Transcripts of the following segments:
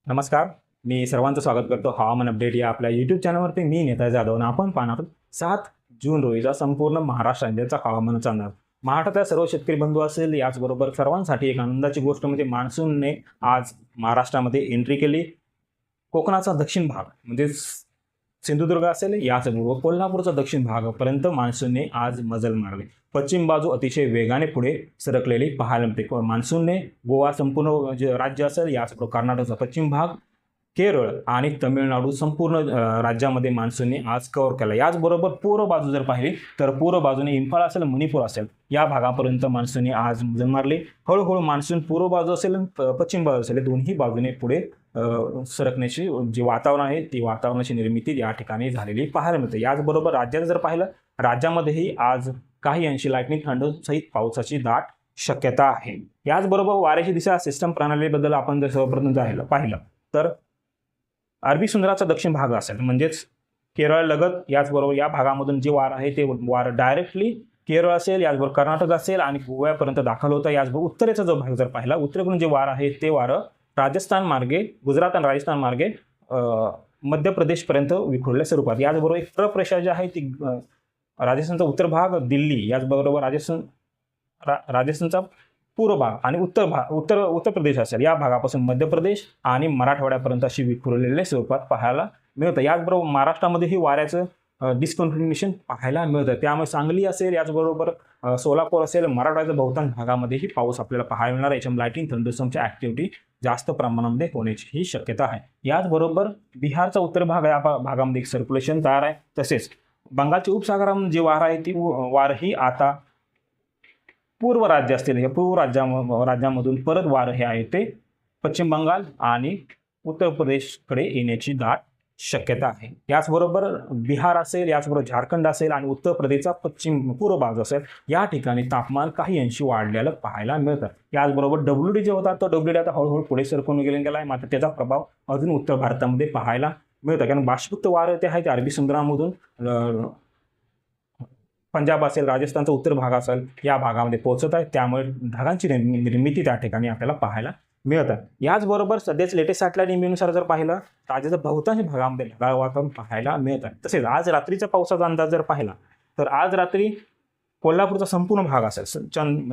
नमस्कार. मी सर्वांचं स्वागत करतो हवामान अपडेट या आपल्या यूट्यूब चॅनलवरती. मी नेता जाधव आणि आपण पाहणार 7 जून रोजीचा संपूर्ण महाराष्ट्र राज्याचा हवामानाचा अंदाज. महाराष्ट्रातील सर्व शेतकरी बंधू असेल, याचबरोबर सर्वांसाठी एक आनंदाची गोष्ट म्हणजे मान्सूनने आज महाराष्ट्रामध्ये एंट्री केली. कोकणाचा दक्षिण भाग म्हणजे सिंधुदुर्ग असेल, याचबरोबर कोल्हापूरचा दक्षिण भागापर्यंत मान्सूनने आज मजल मारली. पश्चिम बाजू अतिशय वेगाने पुढे सरकलेली पाहायला मिळते. मान्सूनने गोवा संपूर्ण जे राज्य असेल, याचबरोबर कर्नाटकचा पश्चिम भाग, केरळ आणि तमिळनाडू संपूर्ण राज्यामध्ये मान्सूनने आज कव्हर केला. याचबरोबर पूर्व बाजू जर पाहिली तर पूर्व बाजूने इम्फाळ असेल, मणिपूर असेल, या भागापर्यंत मान्सूनने आज मजल मारली. हळूहळू मान्सून पूर्व बाजू असेल, पश्चिम बाजू असेल, दोन्ही बाजूने पुढे सरकण्याची जे वातावरण आहे, ती वातावरणाची निर्मिती या ठिकाणी झालेली पाहायला मिळते. याचबरोबर राज्यात जर पाहिलं, राज्यामध्येही आज काही अंशी लाईटनिंग थंड सहित पावसाची दाट शक्यता आहे. याचबरोबर वाऱ्याची दिशा सिस्टम प्रणालीबद्दल आपण जर सर्वप्रथम पाहिलं तर अरबी समुद्राचा दक्षिण भाग असेल, म्हणजेच केरळ लगत, याचबरोबर या भागामधून जे वारं आहे ते वारं डायरेक्टली केरळ असेल, याचबरोबर कर्नाटक असेल आणि गोव्यापर्यंत दाखल होतं. याचबरोबर उत्तरेचा जो भाग जर पाहिला, उत्तरेकडून जे वारं आहे ते वारं राजस्थान मार्गे, गुजरात आणि राजस्थान मार्गे मध्य प्रदेशपर्यंत विखुरल्या स्वरूपात. याचबरोबर एक ट्रफ रेषा जी आहे ती राजस्थानचा उत्तर भाग, दिल्ली, याचबरोबर राजस्थानचा पूर्व भाग आणि उत्तर प्रदेश असेल, या भागापासून मध्य प्रदेश आणि मराठवाड्यापर्यंत अशी विखुरलेल्या स्वरूपात पाहायला मिळतं. याचबरोबर महाराष्ट्रामध्येही वाऱ्याचं डिस्कंटिन्युएशन पाहायला मिळतं. त्यामुळे सांगली असेल, याचबरोबर सोलापूर असेल, मराठवाड्याच्या बहुतांश भागामध्येही पाऊस आपल्याला पाहायला मिळणार आहे. याच्यामुळे लाईटिंग थंडरस्टॉर्मची ॲक्टिव्हिटी जास्त प्रमाणामध्ये होण्याची ही शक्यता आहे. याचबरोबर बिहारचा उत्तर भाग या भागामध्ये एक सर्क्युलेशन तयार आहे. तसेच बंगालच्या उपसागरामध्ये जे वारं आहे ती वारही आता पूर्व राज्य असतील, हे पूर्व राज्यामधून परत वारं हे आहे ते पश्चिम बंगाल आणि उत्तर प्रदेशकडे येण्याची दाट शक्यता आहे. याचबरोबर बिहार असेल, याचबरोबर झारखंड असेल आणि उत्तर प्रदेशचा पूर्व भाग असेल, या ठिकाणी तापमान काही अंशी वाढलेलं पाहायला मिळतं. याचबरोबर WD जे होता तो WD आता हळूहळू पुढे सरकून गेला आहे, मात्र त्याचा प्रभाव अजून उत्तर भारतामध्ये पाहायला मिळतं. कारण बाष्पयुक्त वारं ते आहे ते अरबी समुद्रामधून पंजाब असेल, राजस्थानचा उत्तर भाग असेल, या भागामध्ये पोहोचत आहे. त्यामुळे ढगांची निर्मिती त्या ठिकाणी आपल्याला पाहायला मिळतात. याचबरोबर सध्याच लेटेस्ट सॅटेलाइट इमेजनुसार जर पाहिलं, राज्याच्या बहुतांश भागामध्ये ढगाळ वातावरण पाहायला मिळतं. तसेच आज रात्रीचा पावसाचा अंदाज जर पाहिला तर आज रात्री कोल्हापूरचा संपूर्ण भाग असेल,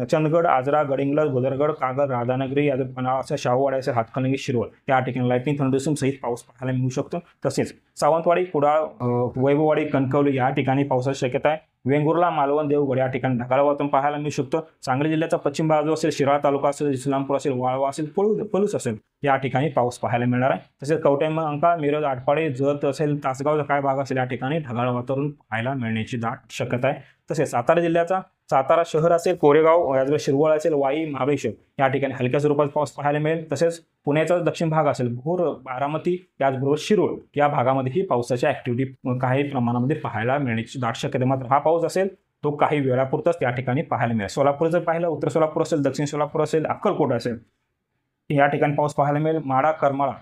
चंदगड, आजरा, गडिंग्लज, गोदरगड, कागद, राधानगरी, पन्हाळा असेल, शाहूवाडी असेल, हातकणंगले, शिरवळ, या ठिकाणी लाईटनिंग थंडरस्टॉर्म सहित पाऊस पाहायला मिळू शकतो. तसेच सावंतवाडी, कुडाळ, वैभववाडी, कणकवली या ठिकाणी पावसाची शक्यता आहे. वेंगुर्ला, मालवण, देवगड या ठिकाणी ढगाळ वातावरण पाहायला मिळू शकतं. सांगली जिल्ह्याचा पश्चिम बाजू असेल, शिराळा तालुका असेल, इस्लामपूर असेल, वाळवा असेल, पलूस असेल, या ठिकाणी पाऊस पाहायला मिळणार आहे. तसेच कवठेमंकाळ, मिरज, आटपाडी, जत असेल, तासगावचा काय भाग असेल, या ठिकाणी ढगाळ वातावरण पाहायला मिळण्याची दाट शक्यता आहे. तसेच सातारा जिल्ह्याचा सातारा शहर असेल, कोरेगाव, याचबरोबर शिरवळ असेल, वाई, महाबळेश्वर या ठिकाणी हलक्या स्वरूपात पाऊस पाहायला मिळेल. तसेच पुण्याचा दक्षिण भाग असेल, भोर, बारामती, याचबरोबर शिरोळ या भागामध्येही पावसाची ॲक्टिव्हिटी काही प्रमाणामध्ये पाहायला मिळण्याची दाट शक्यता. मात्र हा पाऊस असेल तो काही वेळापुरताच त्या ठिकाणी पाहायला मिळेल. सोलापूर जर पाहिलं, उत्तर सोलापूर असेल, दक्षिण सोलापूर असेल, अक्कलकोट असेल, या ठिकाणी पाऊस पाहायला मिळेल. माढा, करमाळा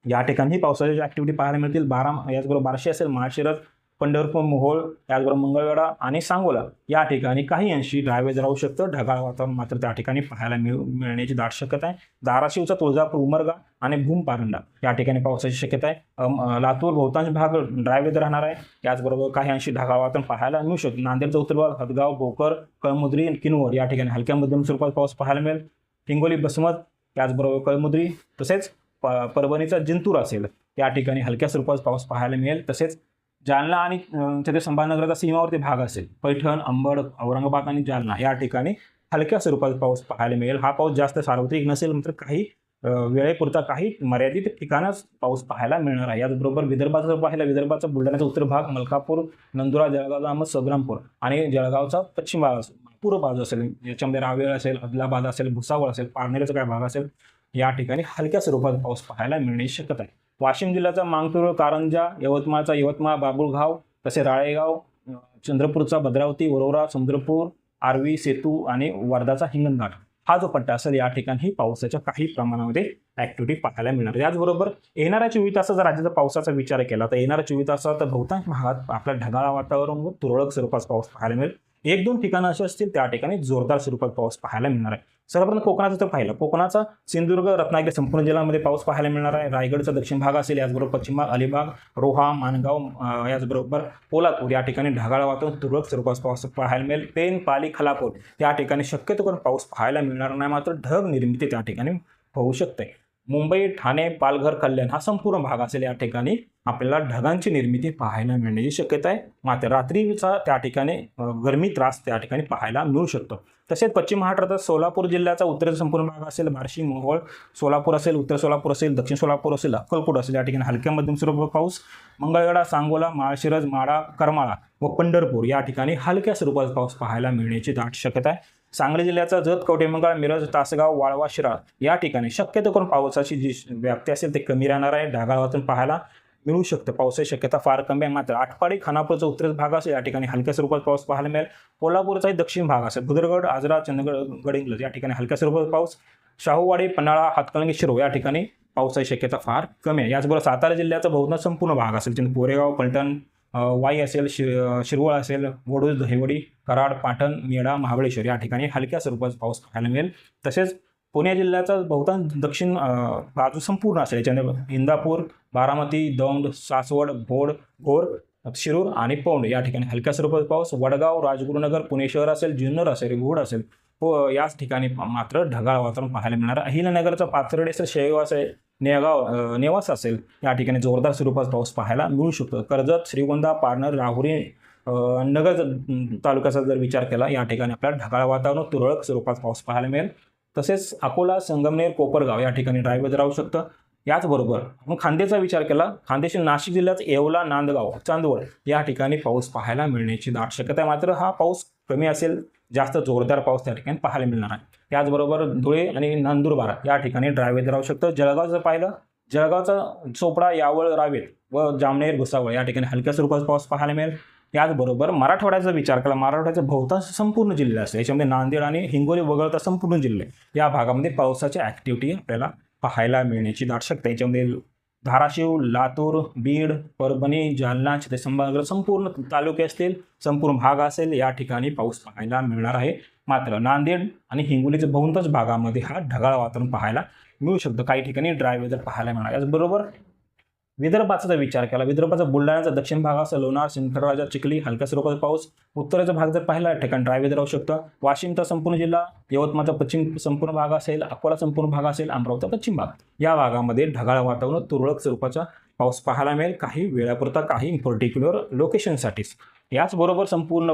या ठिकाणी पावसाची ॲक्टिव्हिटी पाहायला मिळतील. याचबरोबर बार्शी असेल, माळशिरस, पंढरपूर, मोहोळ, याचबरोबर मंगळवेढा आणि सांगोला या ठिकाणी काही अंशी ड्रायवेज राहू शकतं. ढगाळ वातावरण मात्र त्या ठिकाणी पाहायला मिळण्याची दाट शक्यता आहे. धाराशिवचा तुळजापूर, उमरगा आणि भूम पारंडा या ठिकाणी पावसाची शक्यता आहे. लातूर बहुतांश भाग ड्रायवेज राहणार आहे. याचबरोबर काही अंशी ढगाळ वातावरण पाहायला मिळू शकतं. नांदेडचा उत्तर भाग, हदगाव, भोकर, कळमुद्री, किनवट या ठिकाणी हलक्या मध्यम स्वरूपात पाऊस पाहायला मिळेल. हिंगोली, बसमत, याचबरोबर कळमुद्री, तसेच परभणीचा जिंतूर असेल, या ठिकाणी हलक्या स्वरूपात पाऊस पाहायला मिळेल. तसेच जालना आणि छत्रपती संभाजीनगरचा सीमावर्ती भाग असेल, पैठण, अंबड, औरंगाबाद आणि जालना या ठिकाणी हलक्या स्वरूपात पाऊस पाहायला मिळेल. हा पाऊस जास्त सार्वत्रिक नसेल, मात्र काही वेळेपुरता काही मर्यादित ठिकाणच पाऊस पाहायला मिळणार आहे. याचबरोबर विदर्भाचा जर पाहिला, विदर्भाचा बुलढाण्याचा उत्तर भाग, मलकापूर, नंदुरा, जळगाव, अहमद, संग्रामपूर आणि जळगावचा पश्चिम भाग असेल, पूर्व बाजू असेल, याच्यामध्ये रावेर असेल, आदिलाबाद असेल, भुसावळ असेल, पारनेरचा काय भाग असेल, या ठिकाणी हलक्या स्वरूपात पाऊस पाहायला मिळण्याची शक्यता आहे. वाशिम जिल्ह्याचा मांगतुर, कारंजा, यवतमाळ, बाबुळगाव, तसे राळेगाव, चंद्रपूरचा भद्रावती, वरोरा, चंद्रपूर, आर्वी, सेतू आणि वर्धाचा हिंगणघाट हा जो पट्टा असेल, या ठिकाणी पावसाच्या काही प्रमाणामध्ये ॲक्टिव्हिटी पाहायला मिळणार. याचबरोबर येणाऱ्या 24 तासाचा राज्याचा पावसाचा विचार केला तर येणाऱ्या 24 तासात बहुतांश भागात आपल्या ढगाळ वातावरण व तुरळक स्वरूपात पाऊस पाहायला मिळेल. 1-2 ठिकाणं अशी असतील त्या ठिकाणी जोरदार स्वरूपात पाऊस पाहायला मिळणार आहे. सर्वप्रथम कोकणाचं जर पाहिलं, कोकणाचा सिंधुदुर्ग, रत्नागिरी संपूर्ण जिल्ह्यामध्ये पाऊस पाहायला मिळणार आहे. रायगडचा दक्षिण भाग असेल, याचबरोबर पश्चिम भाग, अलिबाग, रोहा, माणगाव, याचबरोबर पोलादपूर या ठिकाणी ढगाळ वातावरण, तुरळक स्वरूपात पाऊस पाहायला मिळेल. पेन, पाली, खालापूर या ठिकाणी शक्यतो करून पाऊस पाहायला मिळणार नाही, मात्र ढग निर्मिती त्या ठिकाणी होऊ शकते. मुंबई, ठाणे, पालघर, कल्याण हा संपूर्ण भाग असेल, या ठिकाणी आपल्याला ढगांची निर्मिती पाहायला मिळण्याची शक्यता आहे. मात्र रात्रीचा त्या ठिकाणी गरमी त्रास त्या ठिकाणी पाहायला मिळू शकतो. तसेच पश्चिम महाराष्ट्रात सोलापूर जिल्ह्याचा उत्तरेचा संपूर्ण भाग असेल, बार्शी, मोहोळ, सोलापूर असेल, उत्तर सोलापूर असेल, दक्षिण सोलापूर असेल, अक्कलकोट असेल, या ठिकाणी हलक्या मध्यम स्वरूपाचा पाऊस. मंगळवेढा, सांगोला, माळशिरस, माढा, करमाळा व पंढरपूर या ठिकाणी हलक्या स्वरूपाचा पाऊस पाहायला मिळण्याची दाट शक्यता आहे. सांगली जिल्ह्याचा जत, कवठेमंकाळ, मिरज, तासगाव, वाळवा, शिराळा या ठिकाणी शक्यतो करून पावसाची जी व्याप्ती असेल ते कमी राहणार आहे. ढगाळ वातावरण पाहायला मिळू शकतं. पावसाची शक्यता फार कमी आहे. मात्र आटपाडी, खानापूरचा उत्तरेचा भाग असेल, या ठिकाणी हलक्या स्वरूपात पाऊस पाहायला मिळेल. कोल्हापूरचाही दक्षिण भाग असेल, बुदरगड, आजरा, चंदगड, गडिंग्लज या ठिकाणी हलक्या स्वरूपात पाऊस. शाहूवाडी, पन्हाळा, हातकणंगले, शिरोळ या ठिकाणी पावसाची शक्यता फार कमी आहे. याचबरोबर सातारा जिल्ह्याचा बहुतांश संपूर्ण भाग असेल, कोरेगाव, पलटण, वाई असेल, शिरवळ असेल, वडूज, दहिवडी, कराड, पाटण, मेढा, महाबळेश्वर या ठिकाणी हलक्या स्वरूपात पाऊस पाहायला मिळेल. तसेच पुणे जिल्ह्याचा बहुतांश दक्षिण बाजू संपूर्ण असेल, याच्यामध्ये इंदापूर, बारामती, दौंड, सासवड, भोर, शिरूर आणि पौंड या ठिकाणी हलक्या स्वरूपात पाऊस. वडगाव, राजगुरुनगर, पुणे शहर असेल, जुन्नर असेल, घोड असेल, याच ठिकाणी मात्र ढगाळ वातावरण पाहायला मिळणार. अहिल्यानगरचा पाथर्डी असेल, शेगाव असेल, नेवासा असेल, या ठिकाणी जोरदार स्वरूपात पाऊस पाहायला मिळू शकतो. कर्जत, श्रीगोंदा, पारनेर, राहुरी, नगर तालुक्याचा जर विचार केला, या ठिकाणी आपल्याला ढगाळ वातावरण, तुरळक स्वरूपात पाऊस पाहायला मिळेल. तसेच अकोला, संगमनेर, कोपरगाव या ठिकाणी ड्राय वेदर राहू शकतं. याचबरोबर मग खांदेचा विचार केला, खानदेशी नाशिक जिल्ह्यात येवला, नांदगाव, चांदवड या ठिकाणी पाऊस पाहायला मिळण्याची दाट शक्यता आहे. मात्र हा पाऊस कमी असेल, जास्त जोरदार पाऊस त्या ठिकाणी पाहायला मिळणार आहे. त्याचबरोबर धुळे आणि नंदुरबार या ठिकाणी ड्राय वेदर राहू शकतं. जळगाव जर पाहिलं, जळगावचा चोपडा, यावळ, रावेत व जामनेर, भुसावळ या ठिकाणी हलक्या स्वरूपात पाऊस पाहायला मिळेल. याचबरोबर मराठवाड्याचा विचार केला, मराठवाड्याचा बहुतांश संपूर्ण जिल्हे असते, याच्यामध्ये नांदेड आणि हिंगोली वगळता संपूर्ण जिल्हे या भागामध्ये पावसाची ॲक्टिव्हिटी आपल्याला पाहायला मिळण्याची दाट शक्यता. याच्यामध्ये धाराशिव, लातूर, बीड, परभणी, जालना, छत्रपती संपूर्ण तालुके असतील, संपूर्ण भाग असेल, या ठिकाणी पाऊस पाहायला मिळणार आहे. मात्र नांदेड आणि हिंगोलीच्या बहुतांश भागामध्ये हा ढगाळ वातावरण पाहायला मिळू शकतं. काही ठिकाणी ड्राय वेदर पाहायला मिळणार. याचबरोबर विदर्भाचा जर विचार केला, विदर्भाचा बुलढाण्याचा दक्षिण भाग असेल, लोणार, सिंदखेड, चिखली हलक्या स्वरूपाचा पाऊस. उत्तरेचा भाग जर पाहिला, ठिकाणी ड्राय वेदर राहू शकतं. वाशिमचा संपूर्ण जिल्हा, यवतमाळचा पश्चिम संपूर्ण भाग असेल, अकोला संपूर्ण भाग असेल, अमरावतीचा पश्चिम भाग या भागामध्ये ढगाळ वातावरण, तुरळक स्वरूपाचा पाऊस पाहायला मिळेल, काही वेळापुरता, काही पर्टिक्युलर लोकेशनसाठीच. याचबरोबर संपूर्ण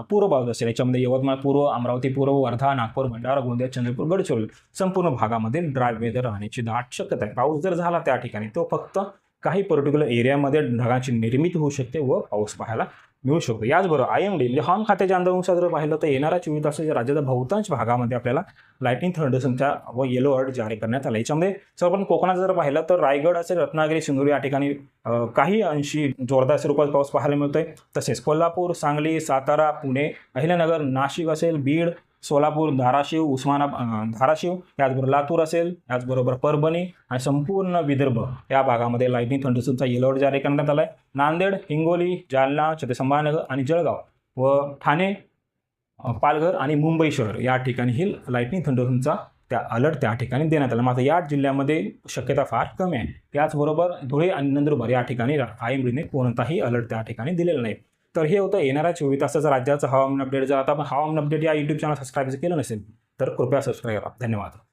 पूर्व भाग असेल, याच्यामध्ये यवतमाळ पूर्व, अमरावती पूर्व, वर्धा, नागपूर, भंडारा, गोंदिया, चंद्रपूर, गडचिरोली संपूर्ण भागामध्ये ड्राय वेदर राहण्याची दाट शक्यता आहे. पाऊस जर झाला त्या ठिकाणी, तो फक्त काही पर्टिक्युलर एरियामध्ये ढगांची निर्मिती होऊ शकते व पाऊस पाहायला मिळू शकतो. याचबरोबर IMD म्हणजे हवामान खात्याच्या अंदाजानुसार जर पाहिलं तर येणाऱ्या 24 तासाच्या राज्याच्या बहुतांश भागामध्ये आपल्याला लाइटनिंग थंडरचा व येलो अलर्ट जारी करण्यात आला. याच्यामध्ये सर्वप्रथम कोकणात जर पाहिलं तर रायगड असेल, रत्नागिरी, सिंधुदुर्ग या ठठिकाणी काही अंशी जोरदार स्वरूपात पाऊस पाहायला मिळतोय. तसेच कोल्हापूर, सांगली, सातारा, पुणे, अहिल्यानगर, नाशिक असेल, बीड, सोलापूर, धाराशिव, धाराशिव, याचबरोबर लातूर असेल, याचबरोबर परभणी आणि संपूर्ण विदर्भ या भागामध्ये लाइटनिंग थंडरचा येलो अलर्ट जारी करण्यात आला आहे. नांदेड, हिंगोली, जालना, छत्रपती आणि जळगाव व ठाणे, पालघर आणि मुंबई शहर या ठिकाणी ही लाइटनिंग थंडरचा त्या अलर्ट त्या ठिकाणी देण्यात आला. मात्र या जिल्ह्यामध्ये शक्यता फार कमी आहे. त्याचबरोबर धुळे आणि नंदुरबार या ठिकाणी IMDने कोणताही अलर्ट त्या ठिकाणी दिलेला नाही. तर हे होतं येणाऱ्या 24 तासाचं राज्याचं हवामान अपडेट. जर आता आपण हवामान अपडेट या YouTube चॅनल सबस्क्राईब केलं नसेल तर कृपया सबस्क्राईब करा. धन्यवाद.